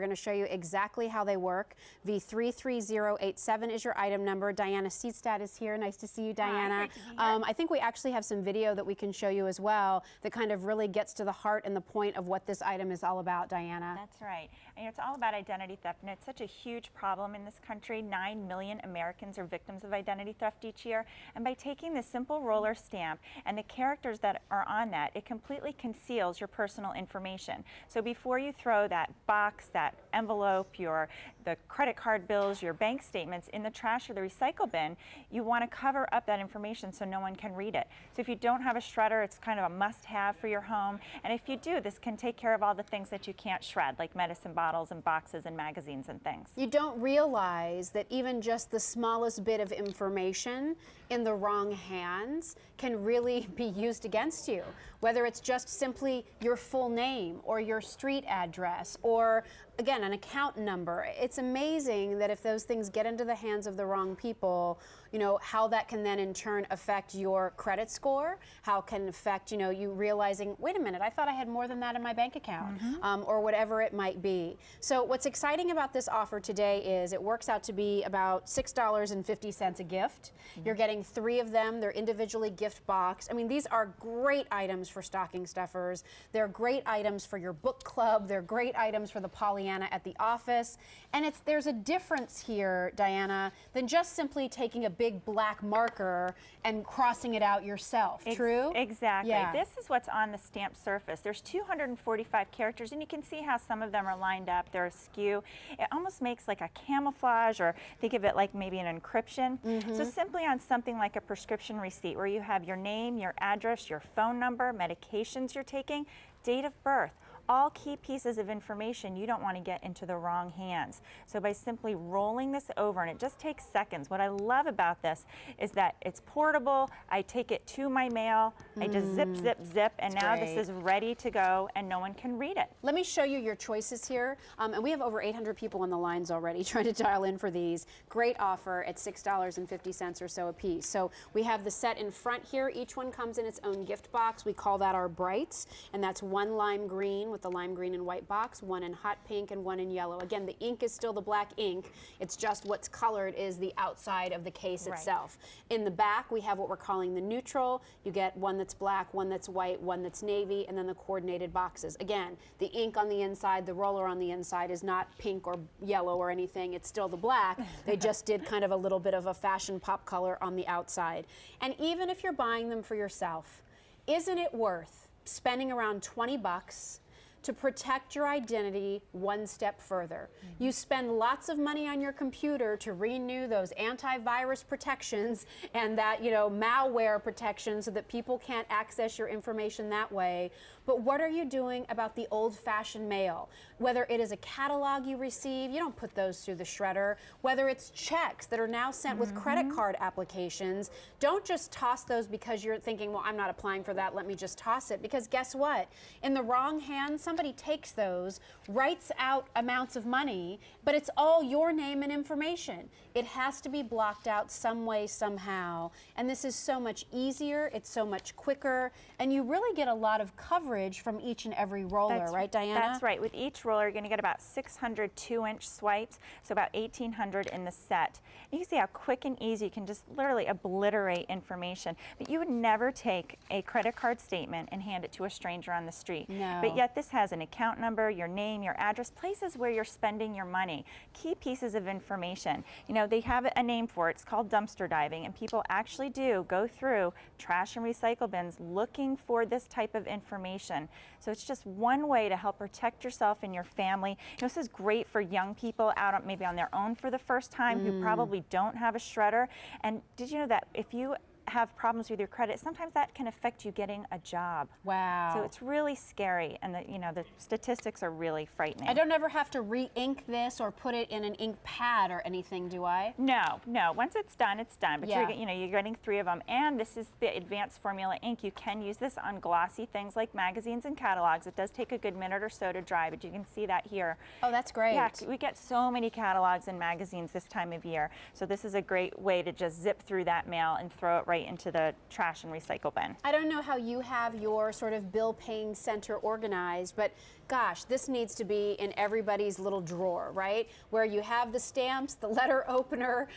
going to show you exactly how they work. V33087 is your item number. Diana Seestedt is here. Nice to see you, Diana. Hi, great to be here. I think we actually have some video that we can show you as well that kind of really gets to the heart and the point of what this item is all about, Diana. That's right. And it's all about identity theft, and it's such a huge problem in this country. 9 million Americans are victims of identity theft each year. And by taking this simple roller stamp and the characters that are on that, it completely conceals your personal information. So before you throw that box, that envelope, the credit card bills, your bank statements in the trash or the recycle bin, you want to cover up that information so no one can read it. So if you don't have a shredder, it's kind of a must-have for your home. And if you do, this can take care of all the things that you can't shred, like medicine bottles and boxes and magazines and things. You don't realize that even just the smallest bit of information in the wrong hands can really be used against you, whether it's just simply your full name or your street address or, again, an account number. It's amazing that if those things get into the hands of the wrong people, you know, how that can then in turn affect your credit score, how it can affect, you know, you realizing, wait a minute, I thought I had more than that in my bank account, or whatever it might be. So what's exciting about this offer today is it works out to be about $6.50 a gift. You're getting 3 of them. They're individually gift boxed. I mean, these are great items for stocking stuffers. They're great items for your book club. They're great items for the Pollyanna at the office. And there's a difference here, Diana, than just simply taking a big black marker and crossing it out yourself. True? Exactly. Yeah. This is what's on the stamped surface. There's 245 characters, and you can see how some of them are lined up. They're askew. It almost makes like a camouflage, or think of it like maybe an encryption. So simply on something like a prescription receipt where you have your name, your address, your phone number, medications you're taking, date of birth, all key pieces of information you don't want to get into the wrong hands. So by simply rolling this over, and it just takes seconds, what I love about this is that it's portable. I take it to my mail, I just zip, zip, zip, and now this is ready to go and no one can read it. Let me show you your choices here. And we have over 800 people on the lines already trying to dial in for these. Great offer at $6.50 or so a piece. So we have the set in front here. Each one comes in its own gift box. We call that our Brights, and that's one lime green with the lime green and white box, one in hot pink and one in yellow. Again, the ink is still the black ink. It's just what's colored is the outside of the case itself. In the back, we have what we're calling the neutral. You get one that's black, one that's white, one that's navy, and then the coordinated boxes. Again, the ink on the inside, the roller on the inside is not pink or yellow or anything. It's still the black. They just did kind of a little bit of a fashion pop color on the outside. And even if you're buying them for yourself, isn't it worth spending around 20 bucks to protect your identity one step further? You spend lots of money on your computer to renew those antivirus protections and that, you know, malware protection so that people can't access your information that way. But what are you doing about the old-fashioned mail? Whether it is a catalog you receive, you don't put those through the shredder. Whether it's checks that are now sent with credit card applications, don't just toss those because you're thinking, well, I'm not applying for that, let me just toss it. Because guess what? In the wrong hands, somebody takes those, writes out amounts of money, but it's all your name and information. It has to be blocked out some way, somehow. And this is so much easier, it's so much quicker, and you really get a lot of coverage from each and every roller, right, Diana? That's right. With each roller, you're going to get about 600 2-inch swipes, so about 1,800 in the set. You can see how quick and easy you can just literally obliterate information. But you would never take a credit card statement and hand it to a stranger on the street. No. But yet this has an account number, your name, your address, places where you're spending your money, key pieces of information. You know, they have a name for it. It's called dumpster diving, and people actually do go through trash and recycle bins looking for this type of information. So it's just one way to help protect yourself and your family. You know, this is great for young people out on, maybe on their own for the first time who probably don't have a shredder. And did you know that if you have problems with your credit, sometimes that can affect you getting a job. Wow. So it's really scary, and the statistics are really frightening. I don't ever have to re-ink this or put it in an ink pad or anything, do I? No, no. Once it's done, it's done. But you're getting 3 of them, and this is the advanced formula ink. You can use this on glossy things like magazines and catalogs. It does take a good minute or so to dry, but you can see that here. Oh, that's great. Yeah, we get so many catalogs and magazines this time of year, so this is a great way to just zip through that mail and throw it right into the trash and recycle bin. I don't know how you have your sort of bill paying center organized, but gosh, this needs to be in everybody's little drawer, right? Where you have the stamps, the letter opener,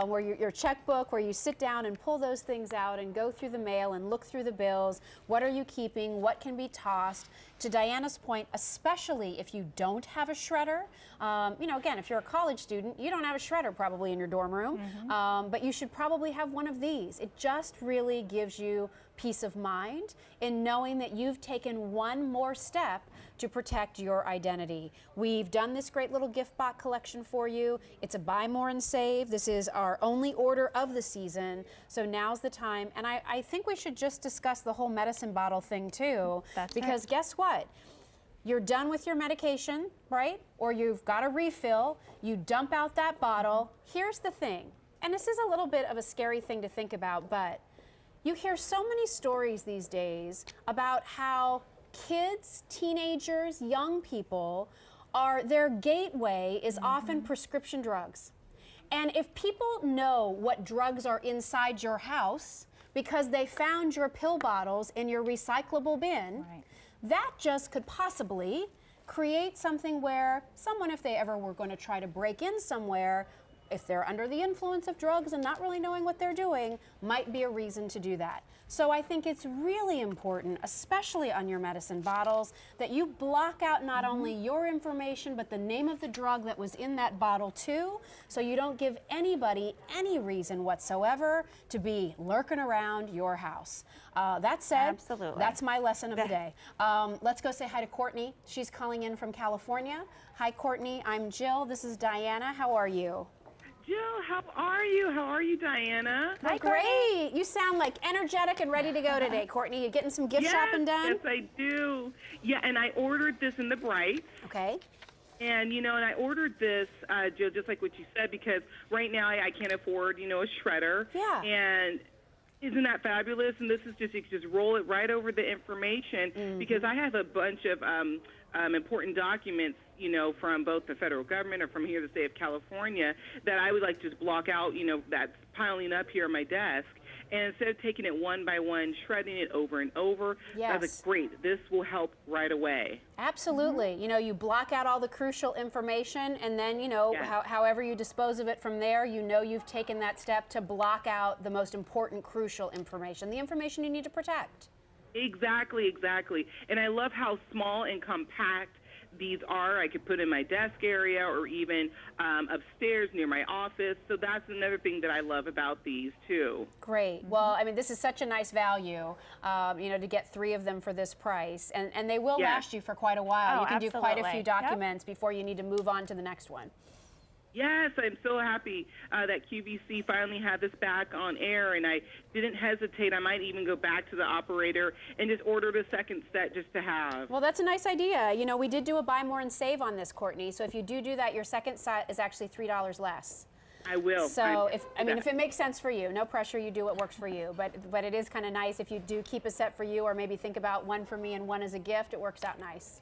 where your checkbook, where you sit down and pull those things out and go through the mail and look through the bills. What are you keeping? What can be tossed? To Diana's point, especially if you don't have a shredder, you know, again, if you're a college student, you don't have a shredder probably in your dorm room, but you should probably have one of these. It just really gives you peace of mind in knowing that you've taken one more step to protect your identity. We've done this great little gift box collection for you. It's a buy more and save. This is our only order of the season, so now's the time. And I think we should just discuss the whole medicine bottle thing too, because guess what? You're done with your medication, right? Or you've got a refill, you dump out that bottle. Here's the thing, and this is a little bit of a scary thing to think about, but you hear so many stories these days about how kids, teenagers, young people their gateway is often prescription drugs. And if people know what drugs are inside your house because they found your pill bottles in your recyclable bin, that just could possibly create something where someone, if they ever were going to try to break in somewhere, if they're under the influence of drugs and not really knowing what they're doing, might be a reason to do that. So I think it's really important, especially on your medicine bottles, that you block out not only your information, but the name of the drug that was in that bottle too, so you don't give anybody any reason whatsoever to be lurking around your house. That said, that's my lesson of the day. Let's go say hi to Courtney. She's calling in from California. Hi, Courtney. I'm Jill. This is Diana. How are you? Jill, how are you? How are you, Diana? Hi, great. You sound like energetic and ready to go today, Courtney. You getting some gift shopping done? Yes, I do. Yeah, and I ordered this in the Bright. Okay. And, you know, and I ordered this, Jill, just like what you said, because right now I can't afford, you know, a shredder. Yeah. And isn't that fabulous? And this is just, you can just roll it right over the information, because I have a bunch of important documents, you know, from both the federal government or from here, the state of California, that I would like to just block out, you know, that's piling up here on my desk. And instead of taking it one by one, shredding it over and over, that's great. This will help right away. Absolutely. You know, you block out all the crucial information, and then, you know, however you dispose of it from there, you know you've taken that step to block out the most important, crucial information, the information you need to protect. Exactly, exactly. And I love how small and compact these are. I could put in my desk area or even upstairs near my office. So that's another thing that I love about these too. Great. Well, I mean, this is such a nice value, you know, to get 3 of them for this price. And they will last you for quite a while. You can do quite a few documents before you need to move on to the next one. Yes, I'm so happy that QVC finally had this back on air, and I didn't hesitate. I might even go back to the operator and just order the second set just to have. Well, that's a nice idea. You know, we did do a buy more and save on this, Courtney. So if you do that, your second set is actually $3 less. I will. So if it makes sense for you, no pressure, you do what works for you. But it is kind of nice if you do keep a set for you, or maybe think about one for me and one as a gift. It works out nice.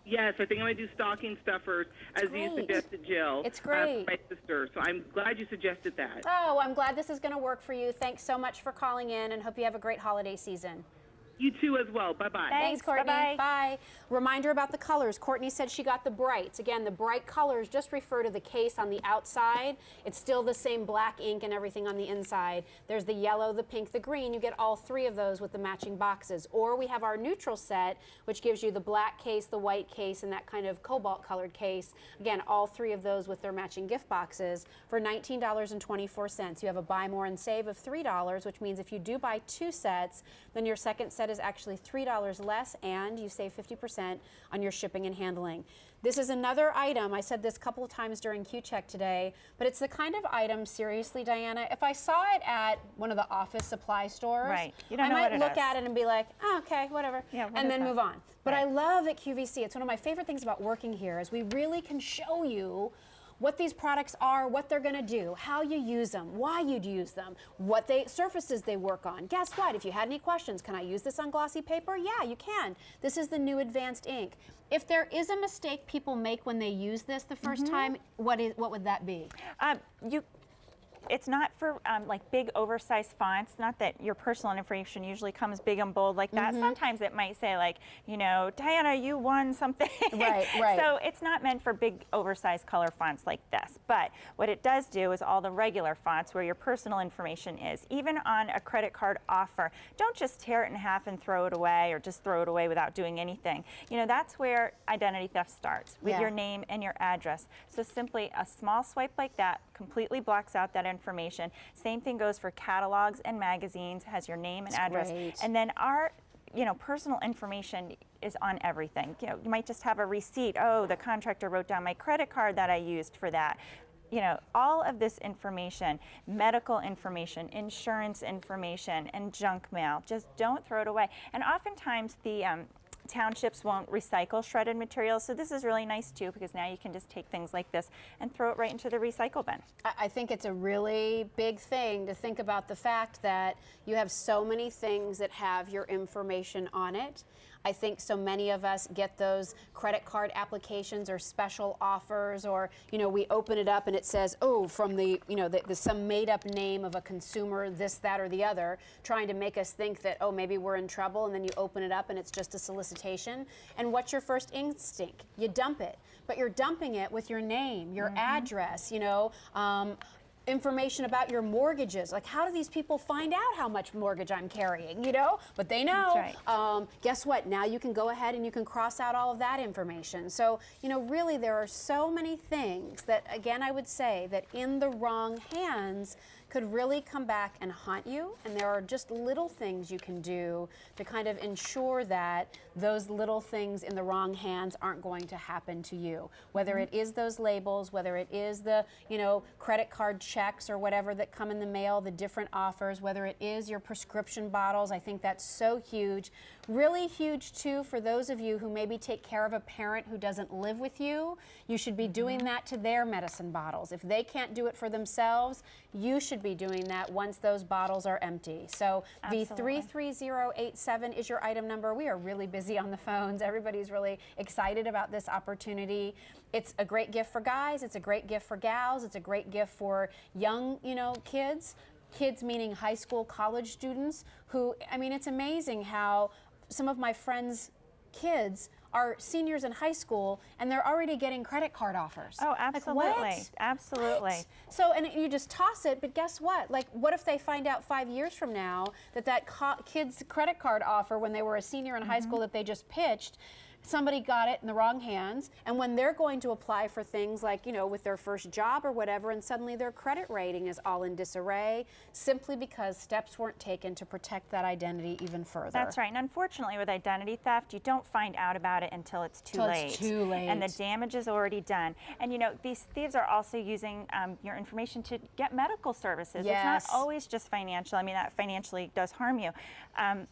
Yes, I think I'm going to do stocking stuffers, as you suggested, Jill. It's great. For my sister, so I'm glad you suggested that. Oh, I'm glad this is going to work for you. Thanks so much for calling in, and hope you have a great holiday season. You too as well. Bye-bye. Thanks, Courtney. Bye-bye. Bye. Reminder about the colors. Courtney said she got the brights. Again, the bright colors just refer to the case on the outside. It's still the same black ink and everything on the inside. There's the yellow, the pink, the green. You get all 3 of those with the matching boxes. Or we have our neutral set, which gives you the black case, the white case, and that kind of cobalt colored case. Again, all 3 of those with their matching gift boxes for $19.24. You have a buy more and save of $3, which means if you do buy 2 sets, then your second set is actually $3 less, and you save 50% on your shipping and handling. This is another item, I said this a couple of times during Q-Check today, but it's the kind of item, seriously, Diana, if I saw it at one of the office supply stores, you don't I know might what it look is. at it and be like, oh, okay, whatever, and then move on. But I love at QVC, it's one of my favorite things about working here, is we really can show you what these products are, what they're going to do, how you use them, why you'd use them, what surfaces they work on. Guess what? If you had any questions, can I use this on glossy paper? Yeah, you can. This is the new advanced ink. If there is a mistake people make when they use this the first time, what would that be? it's not for like big oversized fonts. Not that your personal information usually comes big and bold like that. Sometimes it might say like, you know, Diana, you won something. Right, right. So it's not meant for big oversized color fonts like this. But what it does do is all the regular fonts where your personal information is. Even on a credit card offer, don't just tear it in half and throw it away, or just throw it away without doing anything. You know, that's where identity theft starts, with your name and your address. So simply a small swipe like that completely blocks out that information. Same thing goes for catalogs and magazines, has your name and address. Great. And then our personal information is on everything. You know, you might just have a receipt. Oh, the contractor wrote down my credit card that I used for that. You know, all of this information, medical information, insurance information, and junk mail, just don't throw it away. And oftentimes the townships won't recycle shredded materials, so this is really nice too, because now you can just take things like this and throw it right into the recycle bin. I think it's a really big thing to think about the fact that you have so many things that have your information on it. I think so many of us get those credit card applications or special offers, or, you know, we open it up and it says, oh, from the, you know, some made up name of a consumer, this, that, or the other, trying to make us think that, oh, maybe we're in trouble, and then you open it up and it's just a solicitation. And what's your first instinct? You dump it. But you're dumping it with your name, your address, you know, information about your mortgages. Like, how do these people find out how much mortgage I'm carrying, you know? But they know. That's right. Guess what? Now you can go ahead and you can cross out all of that information. So, you know, really there are so many things that, again, I would say that in the wrong hands could really come back and haunt you. And there are just little things you can do to kind of ensure that those little things in the wrong hands aren't going to happen to you. Whether it is those labels, whether it is the, you know, credit card checks or whatever that come in the mail, the different offers, whether it is your prescription bottles. I think that's so huge. Really huge too for those of you who maybe take care of a parent who doesn't live with you. You should be doing that to their medicine bottles. If they can't do it for themselves, you should be doing that once those bottles are empty. So Absolutely. V33087 is your item number. We are really busy on the phones. Everybody's really excited about this opportunity. It's a great gift for guys. It's a great gift for gals. It's a great gift for young, you know, kids. Kids meaning high school, college students who, I mean, it's amazing how some of my friends' kids are seniors in high school and they're already getting credit card offers. Oh, absolutely. Like, what? Absolutely. What? So, and you just toss it, but guess what? Like, what if they find out 5 years from now that kid's credit card offer when they were a senior in high school that they just pitched, somebody got it in the wrong hands, and when they're going to apply for things like, you know, with their first job or whatever, and suddenly their credit rating is all in disarray simply because steps weren't taken to protect that identity even further. That's right. And unfortunately, with identity theft, you don't find out about it until it's too late. It's too late. And the damage is already done. And, you know, these thieves are also using your information to get medical services. Yes. It's not always just financial. I mean, that financially does harm you.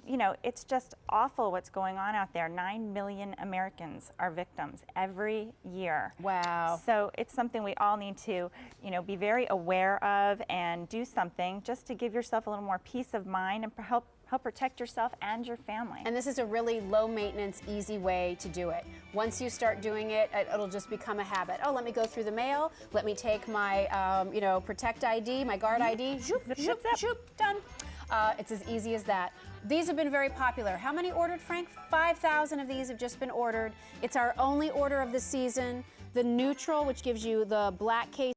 You know, it's just awful what's going on out there. 9 million Americans are victims every year. Wow. So it's something we all need to, you know, be very aware of and do something just to give yourself a little more peace of mind and help protect yourself and your family. And this is a really low maintenance, easy way to do it. Once you start doing it, it'll just become a habit. Oh, let me go through the mail. Let me take my, you know, Protect ID, my Guard ID. Zoop, Zip, zoop, zip, zip. zoop, done. It's as easy as that. These have been very popular. How many ordered, Frank? 5,000 of these have just been ordered. It's our only order of the season. The neutral, which gives you the black case